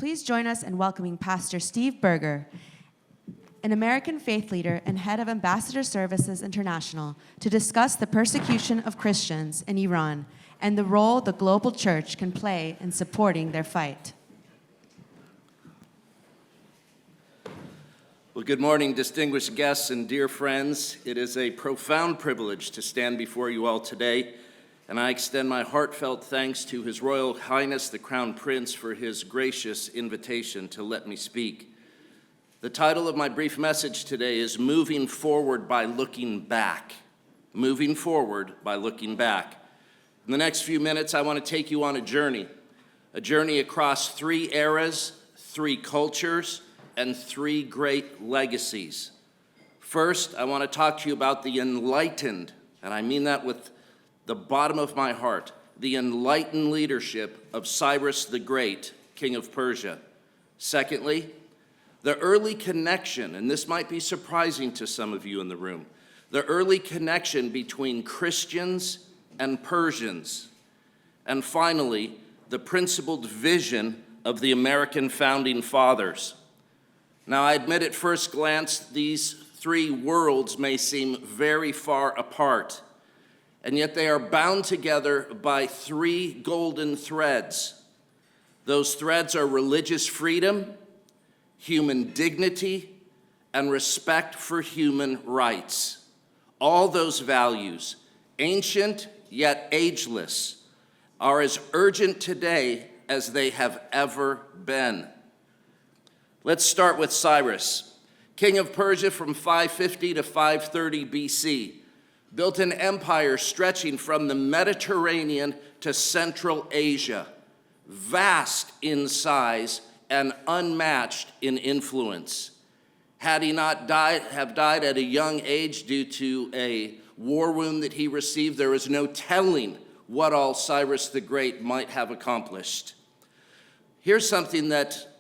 Please join us in welcoming Pastor Steve Berger, an American faith leader and head of Ambassador Services International, to discuss the persecution of Christians in Iran and the role the global church can play in supporting their fight. Well, good morning, distinguished guests and dear friends. It is a profound privilege to stand before you all today, and I extend my heartfelt thanks to His Royal Highness the Crown Prince for his gracious invitation to let me speak. The title of my brief message today is Moving Forward by Looking Back. Moving Forward by Looking Back. In the next few minutes, I want to take you on a journey across 3 eras, 3 cultures, and 3 great legacies. First, I want to talk to you about the enlightened, and I mean that with the bottom of my heart, the enlightened leadership of Cyrus the Great, King of Persia. Secondly, the early connection, and this might be surprising to some of you in the room, the early connection between Christians and Persians. And finally, the principled vision of the American founding fathers. Now, I admit at first glance, these 3 worlds may seem very far apart, and yet they are bound together by 3 golden threads. Those threads are religious freedom, human dignity, and respect for human rights. All those values, ancient yet ageless, are as urgent today as they have ever been. Let's start with Cyrus, king of Persia from 550 to 530 BC, built an empire stretching from the Mediterranean to Central Asia, vast in size and unmatched in influence. Had he not died at a young age due to a war wound that he received, there is no telling what all Cyrus the Great might have accomplished. Here's something that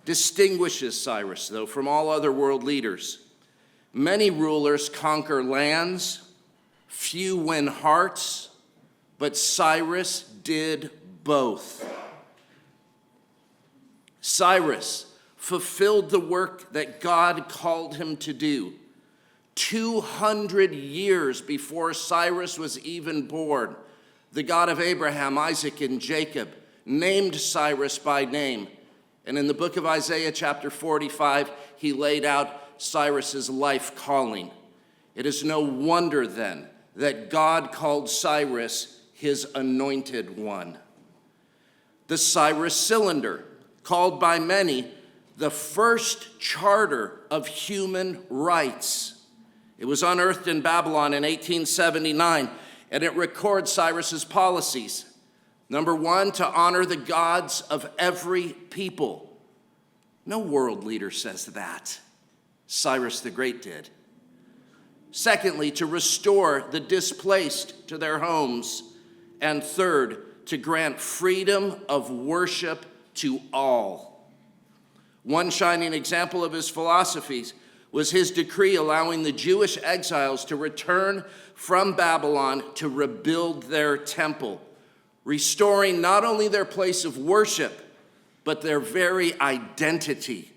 distinguishes Cyrus, though, from all other world leaders. Many rulers conquer lands, few win hearts, but Cyrus did both. Cyrus fulfilled the work that God called him to do. 200 years before Cyrus was even born, the God of Abraham, Isaac, and Jacob named Cyrus by name. And in the book of Isaiah, chapter 45, he laid out Cyrus's life calling. It is no wonder then that God called Cyrus his anointed one. The Cyrus Cylinder, called by many the first charter of human rights. It was unearthed in Babylon in 1879, and it records Cyrus's policies. Number 1, to honor the gods of every people. No world leader says that. Cyrus the Great did. Secondly, to restore the displaced to their homes. And third, to grant freedom of worship to all. One shining example of his philosophies was his decree allowing the Jewish exiles to return from Babylon to rebuild their temple, restoring not only their place of worship, but their very identity.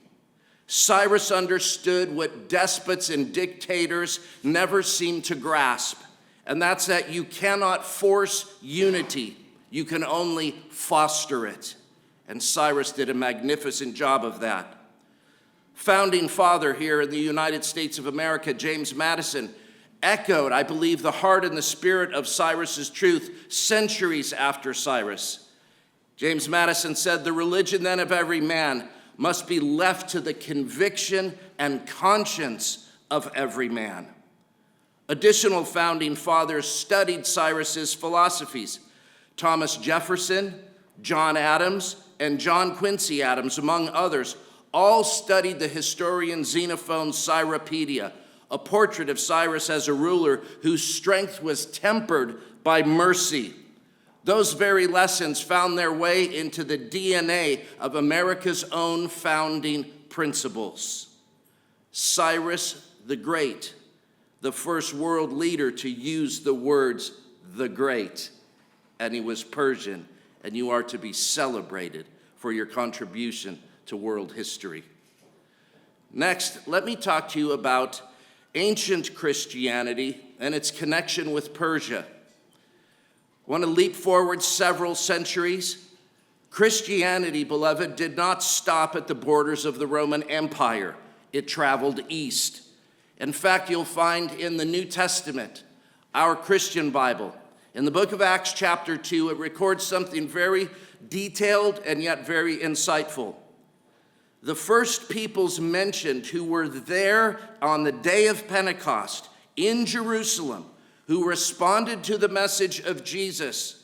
Cyrus understood what despots and dictators never seem to grasp, and that's that you cannot force unity, you can only foster it. And Cyrus did a magnificent job of that. Founding father here in the United States of America, James Madison, echoed, I believe, the heart and the spirit of Cyrus's truth centuries after Cyrus. James Madison said, "The religion then of every man must be left to the conviction and conscience of every man." Additional founding fathers studied Cyrus's philosophies. Thomas Jefferson, John Adams, and John Quincy Adams, among others, all studied the historian Xenophon's Cyropedia, a portrait of Cyrus as a ruler whose strength was tempered by mercy. Those very lessons found their way into the DNA of America's own founding principles. Cyrus the Great, the first world leader to use the words "the Great," and he was Persian, and you are to be celebrated for your contribution to world history. Next, let me talk to you about ancient Christianity and its connection with Persia. Want to leap forward several centuries? Christianity, beloved, did not stop at the borders of the Roman Empire. It traveled east. In fact, you'll find in the New Testament, our Christian Bible, in the book of Acts chapter 2, it records something very detailed and yet very insightful. The first peoples mentioned who were there on the day of Pentecost in Jerusalem, who responded to the message of Jesus,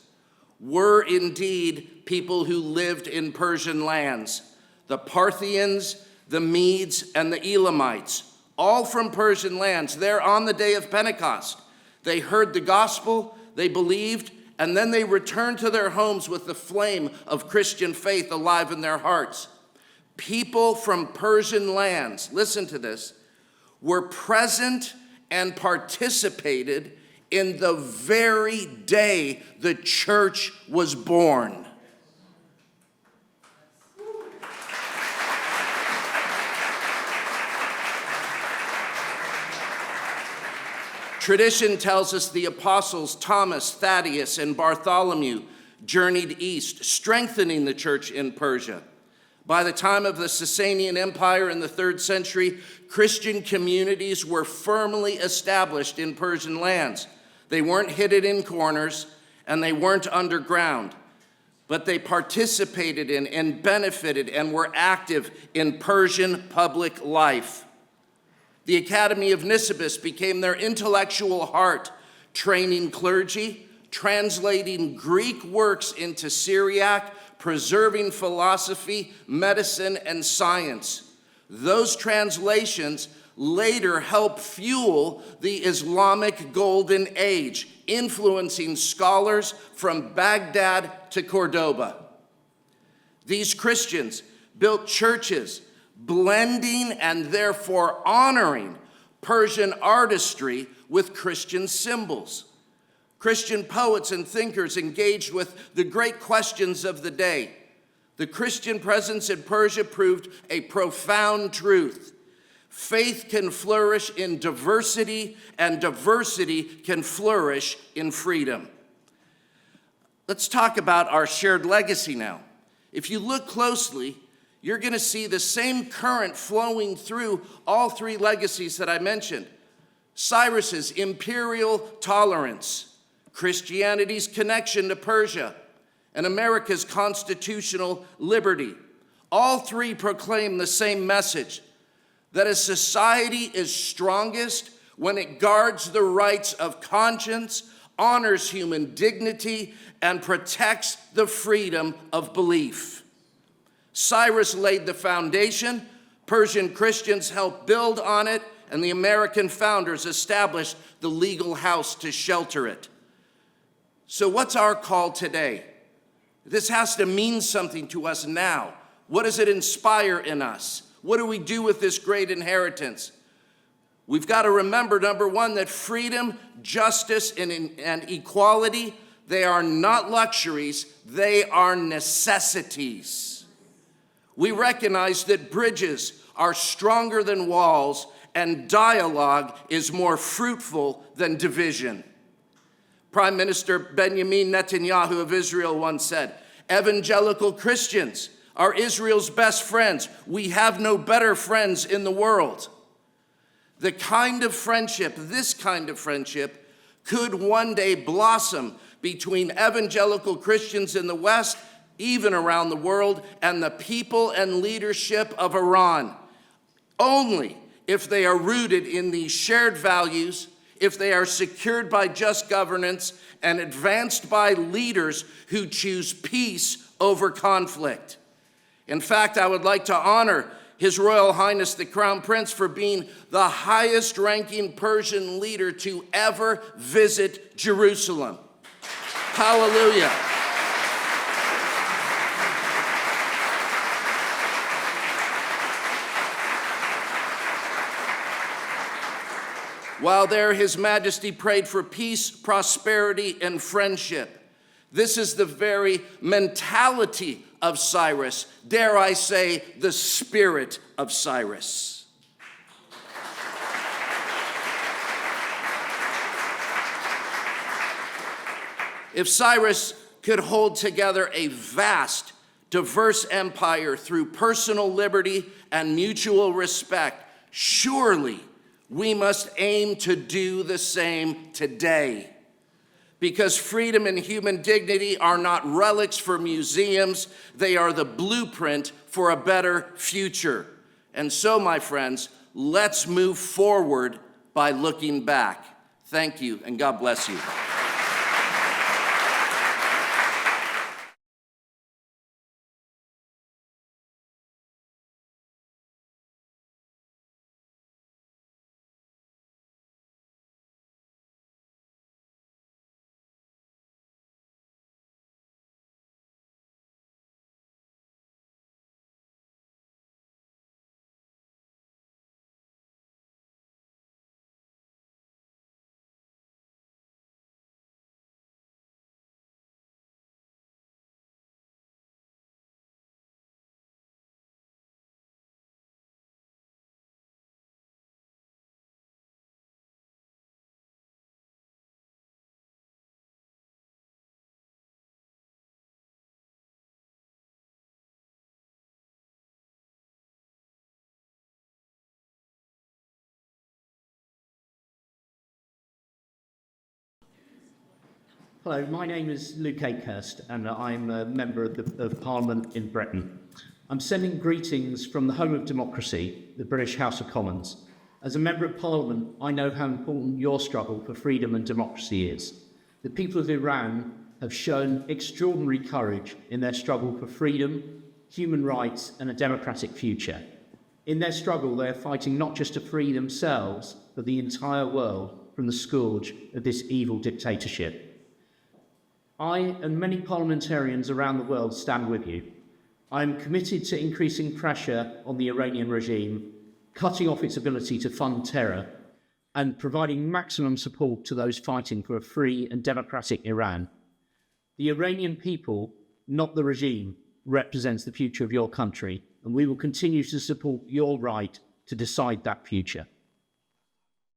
were indeed people who lived in Persian lands. The Parthians, the Medes, and the Elamites, all from Persian lands, there on the day of Pentecost. They heard the gospel, they believed, and then they returned to their homes with the flame of Christian faith alive in their hearts. People from Persian lands, listen to this, were present and participated in the very day the church was born. Tradition tells us the apostles Thomas, Thaddeus, and Bartholomew journeyed east, strengthening the church in Persia. By the time of the Sasanian Empire in the 3rd century, Christian communities were firmly established in Persian lands. They weren't hidden in corners, and they weren't underground, but they participated in and benefited and were active in Persian public life. The Academy of Nisibis became their intellectual heart, training clergy, translating Greek works into Syriac, preserving philosophy, medicine, and science. Those translations later helped fuel the Islamic Golden Age, influencing scholars from Baghdad to Cordoba. These Christians built churches, blending and therefore honoring Persian artistry with Christian symbols. Christian poets and thinkers engaged with the great questions of the day. The Christian presence in Persia proved a profound truth. Faith can flourish in diversity, and diversity can flourish in freedom. Let's talk about our shared legacy now. If you look closely, you're going to see the same current flowing through all three legacies that I mentioned. Cyrus's imperial tolerance, Christianity's connection to Persia, and America's constitutional liberty. All three proclaim the same message, that a society is strongest when it guards the rights of conscience, honors human dignity, and protects the freedom of belief. Cyrus laid the foundation, Persian Christians helped build on it, and the American founders established the legal house to shelter it. So what's our call today? This has to mean something to us now. What does it inspire in us? What do we do with this great inheritance? We've got to remember, number one, that freedom, justice, and equality, they are not luxuries, they are necessities. We recognize that bridges are stronger than walls, and dialogue is more fruitful than division. Prime Minister Benjamin Netanyahu of Israel once said, "Evangelical Christians are Israel's best friends. We have no better friends in the world." The kind of friendship, this kind of friendship, could one day blossom between evangelical Christians in the West, even around the world, and the people and leadership of Iran, only if they are rooted in these shared values, if they are secured by just governance and advanced by leaders who choose peace over conflict. In fact, I would like to honor His Royal Highness the Crown Prince for being the highest-ranking Persian leader to ever visit Jerusalem. Hallelujah. While there, His Majesty prayed for peace, prosperity, and friendship. This is the very mentality of Cyrus. Dare I say, the spirit of Cyrus. If Cyrus could hold together a vast, diverse empire through personal liberty and mutual respect, surely we must aim to do the same today. Because freedom and human dignity are not relics for museums, they are the blueprint for a better future. And so, my friends, let's move forward by looking back. Thank you, and God bless you. Hello, my name is Luke Akehurst, and I'm a member of Parliament in Britain. I'm sending greetings from the home of democracy, the British House of Commons. As a member of Parliament, I know how important your struggle for freedom and democracy is. The people of Iran have shown extraordinary courage in their struggle for freedom, human rights, and a democratic future. In their struggle, they are fighting not just to free themselves, but the entire world from the scourge of this evil dictatorship. I and many parliamentarians around the world stand with you. I am committed to increasing pressure on the Iranian regime, cutting off its ability to fund terror, and providing maximum support to those fighting for a free and democratic Iran. The Iranian people, not the regime, represents the future of your country, and we will continue to support your right to decide that future.